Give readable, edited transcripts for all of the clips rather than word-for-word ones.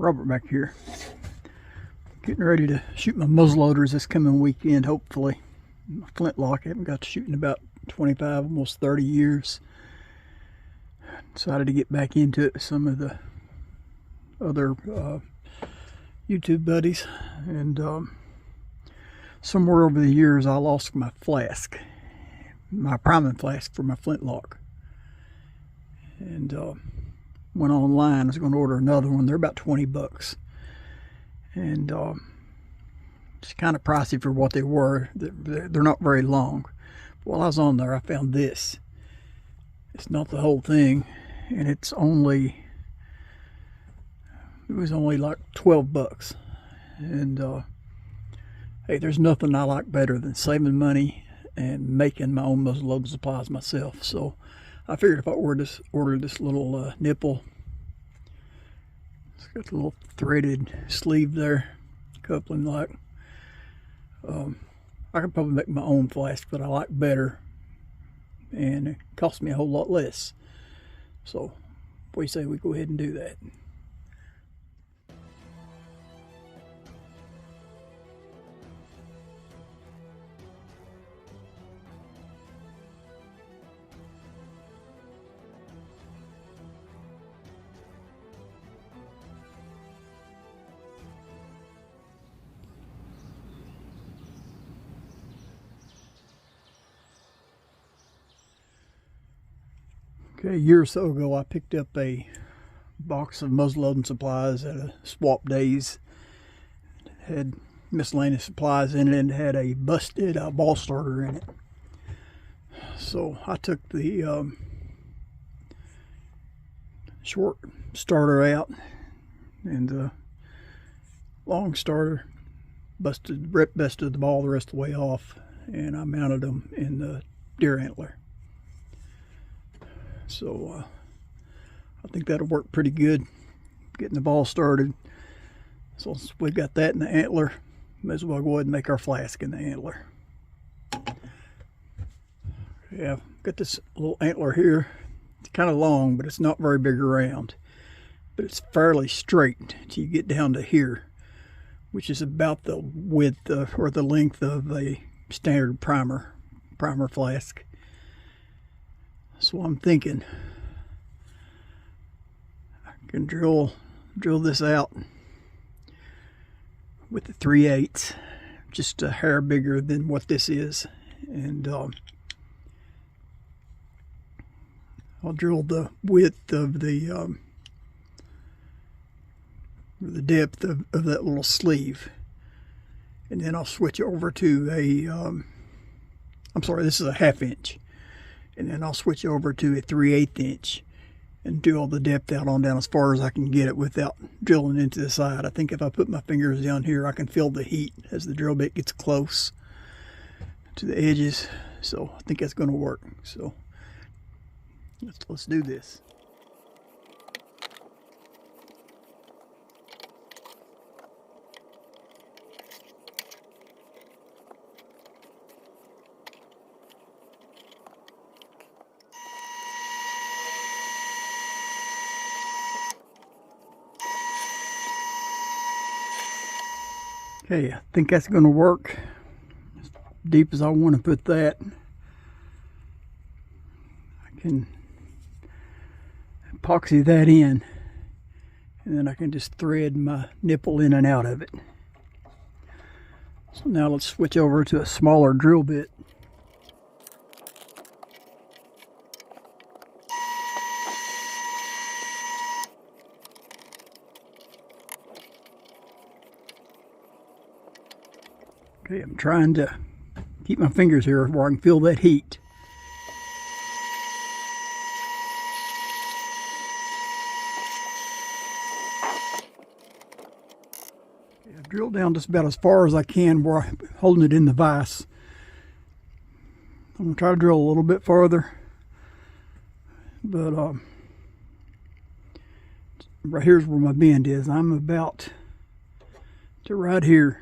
Robert back here, getting ready to shoot my muzzleloaders this coming weekend, hopefully. My flintlock, I haven't got to shoot in about 25, almost 30 years. Decided to get back into it with some of the other YouTube buddies, and somewhere over the years I lost my flask, my priming flask for my flintlock, and went online. I was going to order another one. They're about 20 bucks, and it's kind of pricey for what they were. They're not very long. But while I was on there, I found this. It's not the whole thing, and it was only like 12 bucks. And hey, there's nothing I like better than saving money and making my own muzzleloading supplies myself. So I figured if I order this little nipple, it's got a little threaded sleeve there, coupling like. I could probably make my own flask that I like better, and it cost me a whole lot less. So we say we go ahead and do that. Okay, a year or so ago, I picked up a box of muzzleloading supplies at a Swap Days. It had miscellaneous supplies in it and had a busted ball starter in it. So I took the short starter out and the long starter, busted the ball the rest of the way off, and I mounted them in the deer antler. So I think that'll work pretty good, getting the ball started. So since we've got that in the antler, may as well go ahead and make our flask in the antler. Yeah, I've got this little antler here. It's kind of long, but it's not very big around. But it's fairly straight until you get down to here, which is about the width or the length of a standard primer flask. So I'm thinking I can drill this out with the 3/8, just a hair bigger than what this is, and I'll drill the width of the depth of that little sleeve, and then I'll switch over to a I'm sorry, this is a 1/2 inch. And then I'll switch over to a 3/8 inch and drill the depth out on down as far as I can get it without drilling into the side. I think if I put my fingers down here, I can feel the heat as the drill bit gets close to the edges. So I think that's going to work. So let's do this. Okay, I think that's going to work as deep as I want to put that. I can epoxy that in, and then I can just thread my nipple in and out of it. So now let's switch over to a smaller drill bit. Okay, I'm trying to keep my fingers here where I can feel that heat. Okay, I've drilled down just about as far as I can where I'm holding it in the vise. I'm going to try to drill a little bit farther, but right here's where my bend is. I'm about to right here.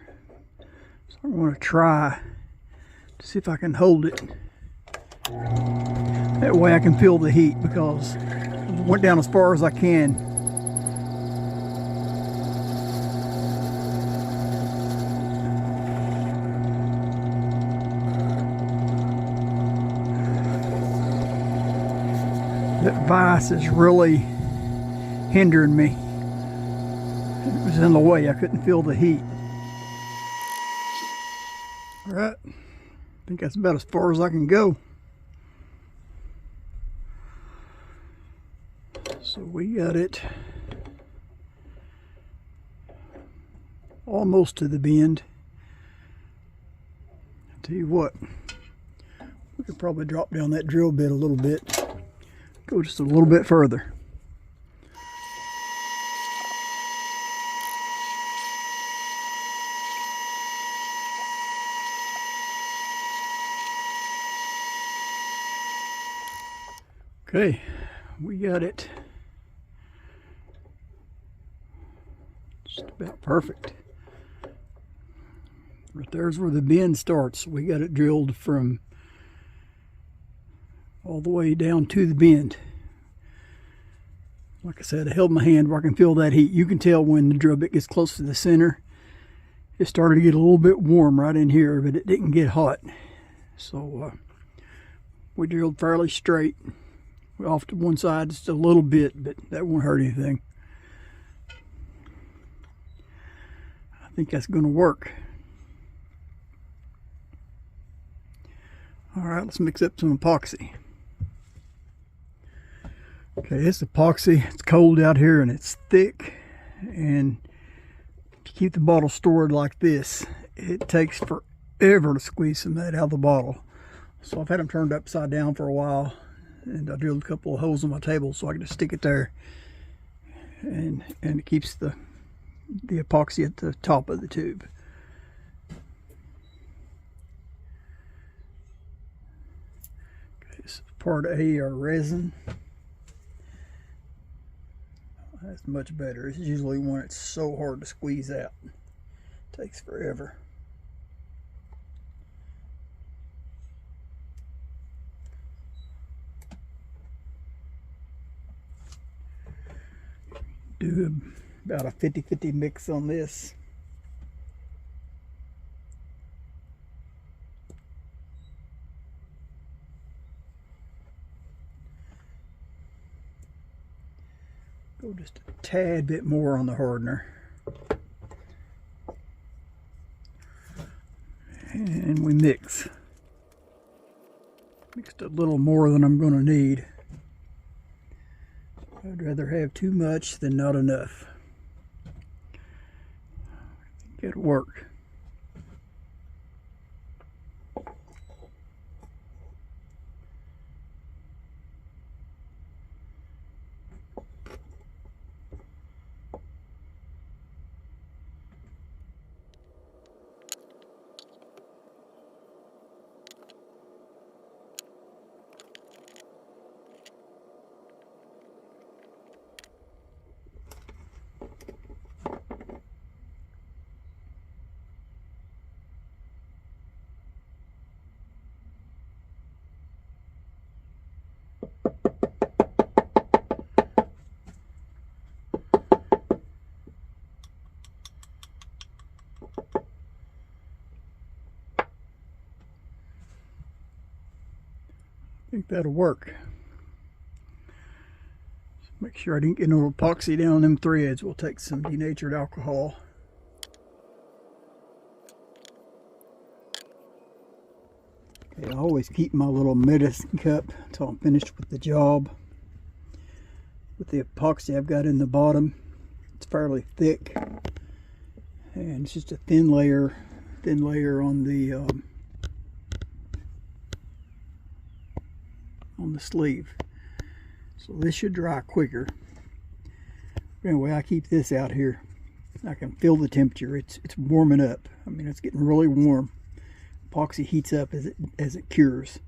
I'm going to try to see if I can hold it. That way I can feel the heat, because I went down as far as I can. That vise is really hindering me. It was in the way. I couldn't feel the heat. All right, I think that's about as far as I can go. So we got it almost to the bend. I'll tell you what, we could probably drop down that drill bit a little bit, go just a little bit further. Okay, we got it just about perfect. Right there's where the bend starts. We got it drilled from all the way down to the bend. Like I said, I held my hand where I can feel that heat. You can tell when the drill bit gets close to the center. It started to get a little bit warm right in here, but it didn't get hot. So we drilled fairly straight. Off to one side just a little bit, but that won't hurt anything. I think that's going to work. All right, let's mix up some epoxy. Okay, this epoxy, it's cold out here and it's thick, and to keep the bottle stored like this, it takes forever to squeeze some of that out of the bottle. So I've had them turned upside down for a while, and I drilled a couple of holes on my table so I can just stick it there, and it keeps the epoxy at the top of the tube. Okay, this is part A, our resin. That's much better. It's usually when it's so hard to squeeze out. It takes forever. Do about a 50-50 mix on this. Go just a tad bit more on the hardener. And we mix. Mixed a little more than I'm going to need. I'd rather have too much than not enough. I think it'll work. I think that'll work. Make sure I didn't get no epoxy down them threads. We'll take some denatured alcohol. Okay, I always keep my little medicine cup until I'm finished with the job. With the epoxy I've got in the bottom, it's fairly thick, and it's just a thin layer on the sleeve. So this should dry quicker. Anyway, I keep this out here. I can feel the temperature. It's warming up. I mean, it's getting really warm. Epoxy heats up as it cures,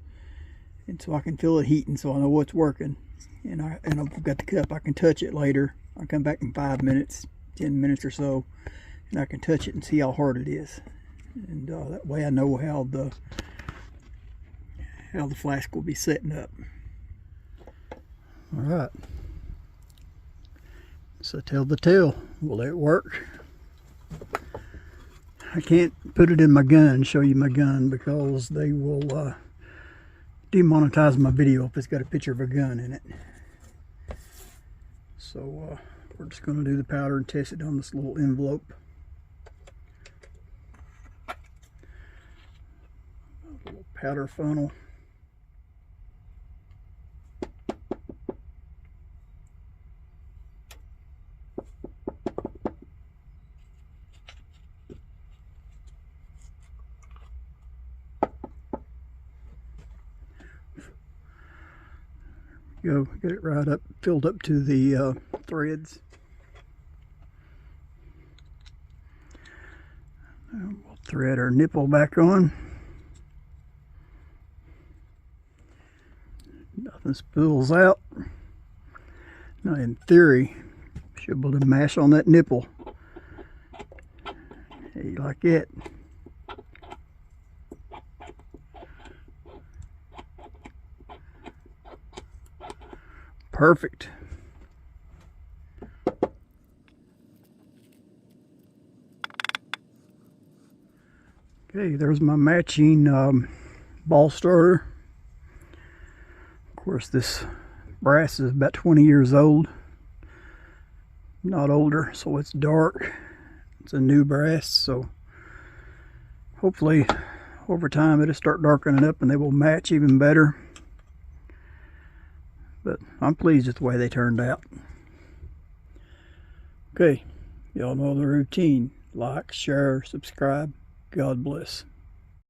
and so I can feel it heating, so I know what's working. And I've got the cup. I can touch it later. I'll come back in 5 minutes, 10 minutes or so, and I can touch it and see how hard it is. And that way I know how the flask will be setting up. All right. So tell the tale. Will it work? I can't put it in my gun, show you my gun, because they will demonetize my video if it's got a picture of a gun in it. So we're just going to do the powder and test it on this little envelope. A little powder funnel. Go get it right up, filled up to the threads. And we'll thread our nipple back on. Nothing spills out. Now, in theory, you should be able to mash on that nipple. Hey, like it. Perfect. Okay, there's my matching ball starter. Of course, this brass is about 20 years old, not older, so it's dark. It's a new brass, so hopefully over time it'll start darkening up and they will match even better. But I'm pleased with the way they turned out. Okay, y'all know the routine. Like, share, subscribe. God bless.